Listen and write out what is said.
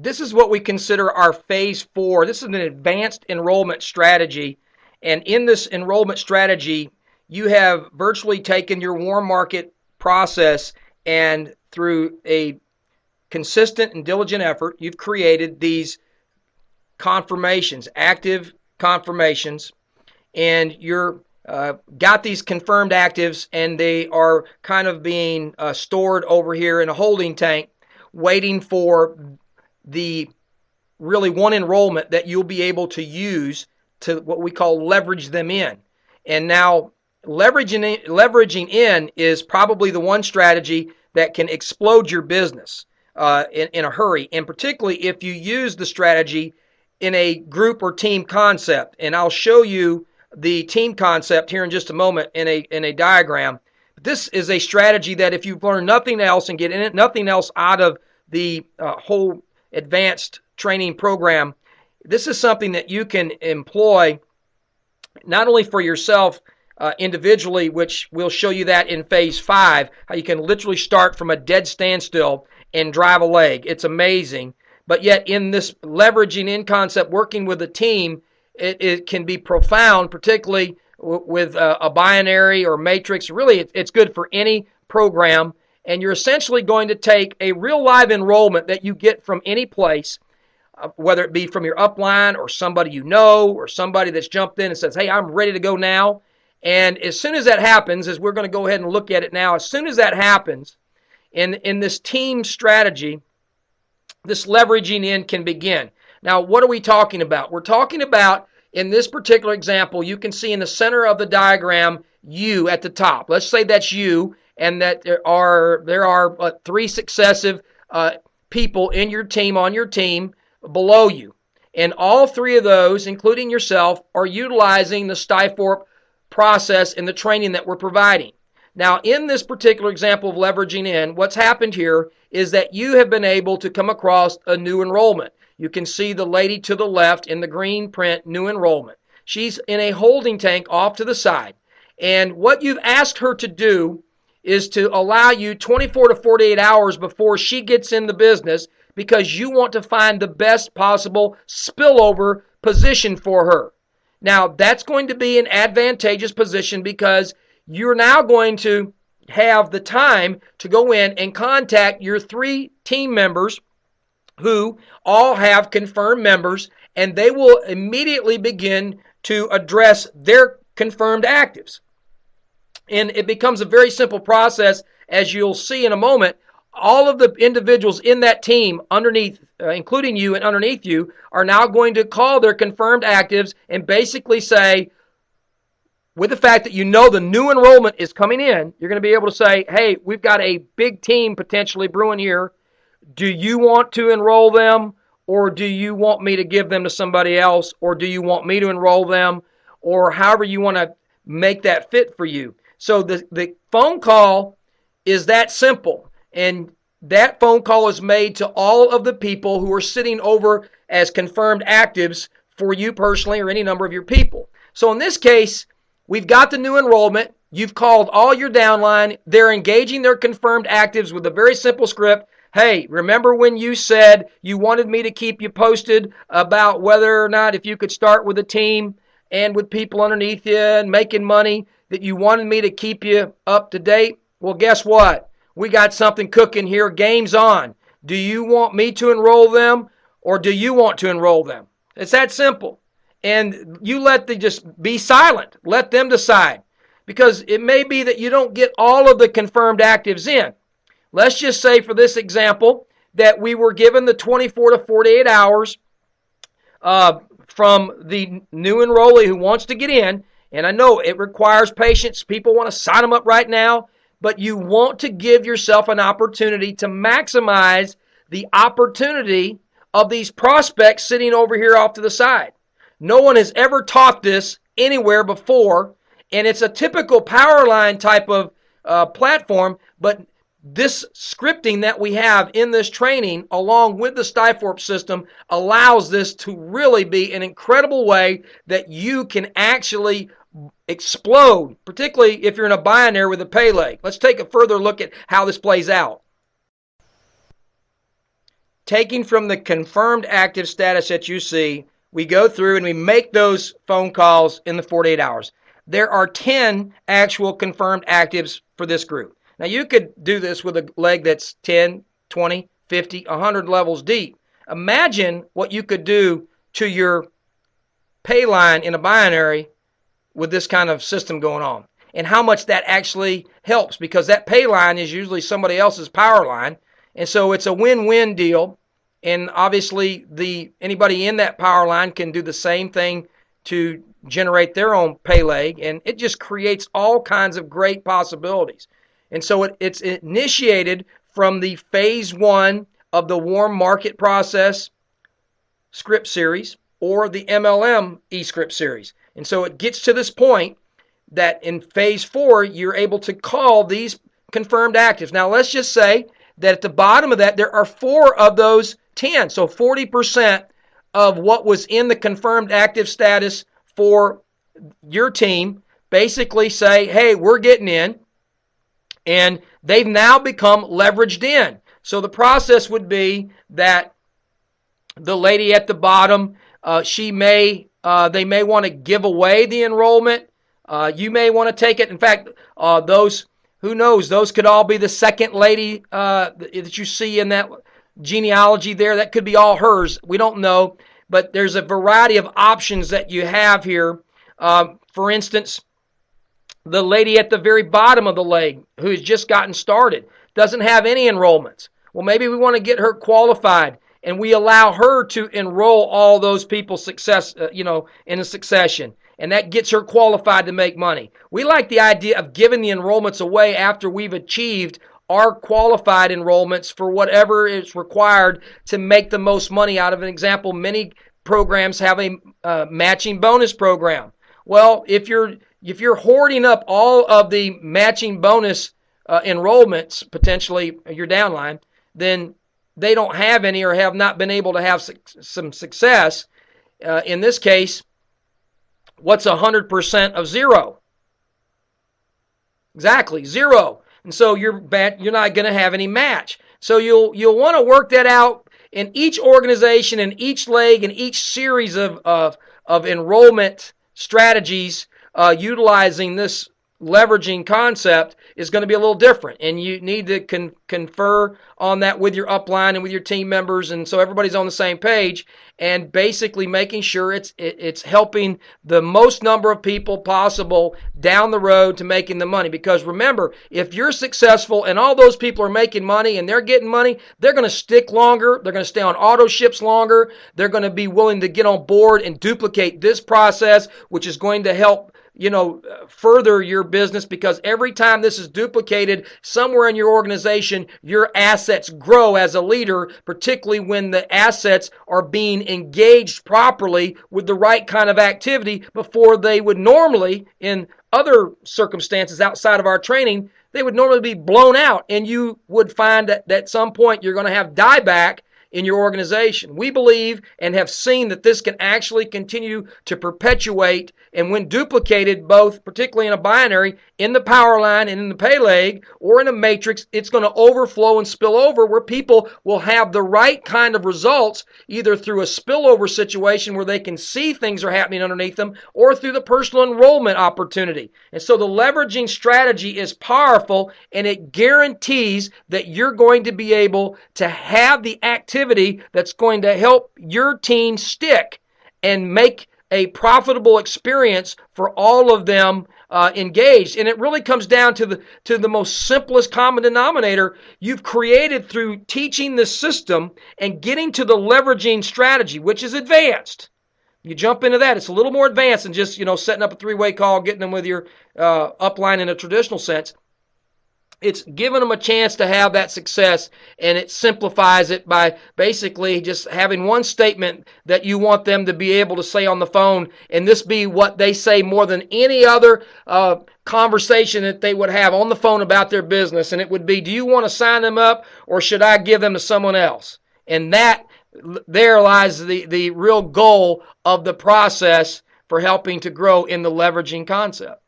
this is what we consider our phase 4. This is an advanced enrollment strategy. And in this enrollment strategy, you have virtually taken your warm market process, and through a consistent and diligent effort, you've created these confirmations, active confirmations, and you're got these confirmed actives, and they are kind of being stored over here in a holding tank, waiting for the really one enrollment that you'll be able to use to what we call leverage them in. And now leveraging in is probably the one strategy that can explode your business in a hurry, and particularly if you use the strategy in a group or team concept. And I'll show you the team concept here in just a moment in a diagram. This is a strategy that if you've learned nothing else and get nothing else out of the whole advanced training program, this is something that you can employ not only for yourself individually, which we'll show you that in phase 5, how you can literally start from a dead standstill and drive a leg. It's amazing. But yet in this leveraging in concept, working with a team, it can be profound, particularly with a binary or matrix. Really, it's good for any program. And you're essentially going to take a real live enrollment that you get from any place, whether it be from your upline or somebody you know or somebody that's jumped in and says, hey, I'm ready to go now. And as soon as that happens, as we're going to go ahead and look at it now, as soon as that happens, in this team strategy, this leveraging in can begin. Now, what are we talking about? We're talking about, in this particular example, you can see in the center of the diagram, you at the top. Let's say that's you, and that there are 3 successive people in your team, on your team, below you. And all 3 of those, including yourself, are utilizing the STIFORP process in the training that we're providing. Now, in this particular example of leveraging in, what's happened here is that you have been able to come across a new enrollment. You can see the lady to the left in the green print, new enrollment. She's in a holding tank off to the side. And what you've asked her to do is to allow you 24 to 48 hours before she gets in the business, because you want to find the best possible spillover position for her. Now, that's going to be an advantageous position because you're now going to have the time to go in and contact your 3 team members who all have confirmed members, and they will immediately begin to address their confirmed actives. And it becomes a very simple process, as you'll see in a moment. All of the individuals in that team underneath, including you and underneath you, are now going to call their confirmed actives and basically say, with the fact that you know the new enrollment is coming in, you're going to be able to say, hey, we've got a big team potentially brewing here. Do you want to enroll them, or do you want me to give them to somebody else, or do you want me to enroll them, or however you want to make that fit for you? So the phone call is that simple, and that phone call is made to all of the people who are sitting over as confirmed actives for you personally or any number of your people. So in this case, we've got the new enrollment. You've called all your downline. They're engaging their confirmed actives with a very simple script. Hey, remember when you said you wanted me to keep you posted about whether or not if you could start with a team and with people underneath you and making money, that you wanted me to keep you up to date? Well, guess what? We got something cooking here. Game's on. Do you want me to enroll them, or do you want to enroll them? It's that simple. And you just be silent. Let them decide. Because it may be that you don't get all of the confirmed actives in. Let's just say for this example that we were given the 24 to 48 hours from the new enrollee who wants to get in. And I know it requires patience. People want to sign them up right now. But you want to give yourself an opportunity to maximize the opportunity of these prospects sitting over here off to the side. No one has ever taught this anywhere before, and it's a typical Powerline type of platform, but this scripting that we have in this training, along with the STIFORP system, allows this to really be an incredible way that you can actually explode, particularly if you're in a binary with a Pele. Let's take a further look at how this plays out. taking from the confirmed active status that you see, we go through and we make those phone calls in the 48 hours. There are 10 actual confirmed actives for this group. Now, you could do this with a leg that's 10, 20, 50, 100 levels deep. Imagine what you could do to your pay line in a binary with this kind of system going on, and how much that actually helps, because that pay line is usually somebody else's power line, and so it's a win-win deal. And obviously, anybody in that power line can do the same thing to generate their own pay leg, and it just creates all kinds of great possibilities. And so it's initiated from the phase 1 of the warm market process script series or the MLM eScript series. And so it gets to this point that in phase 4, you're able to call these confirmed actives. Now, let's just say that at the bottom of that, there are 4 of those 10. So 40% of what was in the confirmed active status for your team basically say, hey, we're getting in. And they've now become leveraged in. So the process would be that the lady at the bottom, they may want to give away the enrollment. You may want to take it. In fact, who knows, those could all be the second lady that you see in that genealogy there. That could be all hers. We don't know. But there's a variety of options that you have here. For instance, the lady at the very bottom of the leg who has just gotten started doesn't have any enrollments. Well, maybe we want to get her qualified, and we allow her to enroll all those people in a succession. And that gets her qualified to make money. We like the idea of giving the enrollments away after we've achieved our qualified enrollments for whatever is required to make the most money out of an example. Many programs have a matching bonus program. Well, if you're hoarding up all of the matching bonus enrollments, potentially your downline, then they don't have any or have not been able to have some success. In this case, what's 100% of 0? Exactly, 0. And so you're not going to have any match. So you'll want to work that out in each organization, in each leg, in each series of enrollment strategies. Utilizing this leveraging concept is going to be a little different, and you need to confer on that with your upline and with your team members, and so everybody's on the same page, and basically making sure it's helping the most number of people possible down the road to making the money. Because remember, if you're successful and all those people are making money and they're getting money, they're going to stick longer, they're going to stay on auto ships longer, they're going to be willing to get on board and duplicate this process, which is going to help further your business, because every time this is duplicated somewhere in your organization, your assets grow as a leader, particularly when the assets are being engaged properly with the right kind of activity before they would normally, in other circumstances outside of our training, they would normally be blown out, and you would find that at some point you're going to have dieback in your organization. We believe and have seen that this can actually continue to perpetuate, and when duplicated, both particularly in a binary, in the power line and in the pay leg, or in a matrix, it's going to overflow and spill over, where people will have the right kind of results, either through a spillover situation where they can see things are happening underneath them, or through the personal enrollment opportunity. And so the leveraging strategy is powerful, and it guarantees that you're going to be able to have the activity that's going to help your team stick and make a profitable experience for all of them engaged. And it really comes down to the most simplest common denominator you've created through teaching the system and getting to the leveraging strategy, which is advanced. You jump into that, it's a little more advanced than just setting up a three-way call, getting them with your upline in a traditional sense. It's giving them a chance to have that success, and it simplifies it by basically just having one statement that you want them to be able to say on the phone, and this be what they say more than any other conversation that they would have on the phone about their business, and it would be, do you want to sign them up, or should I give them to someone else? And there lies the real goal of the process for helping to grow in the leveraging concept.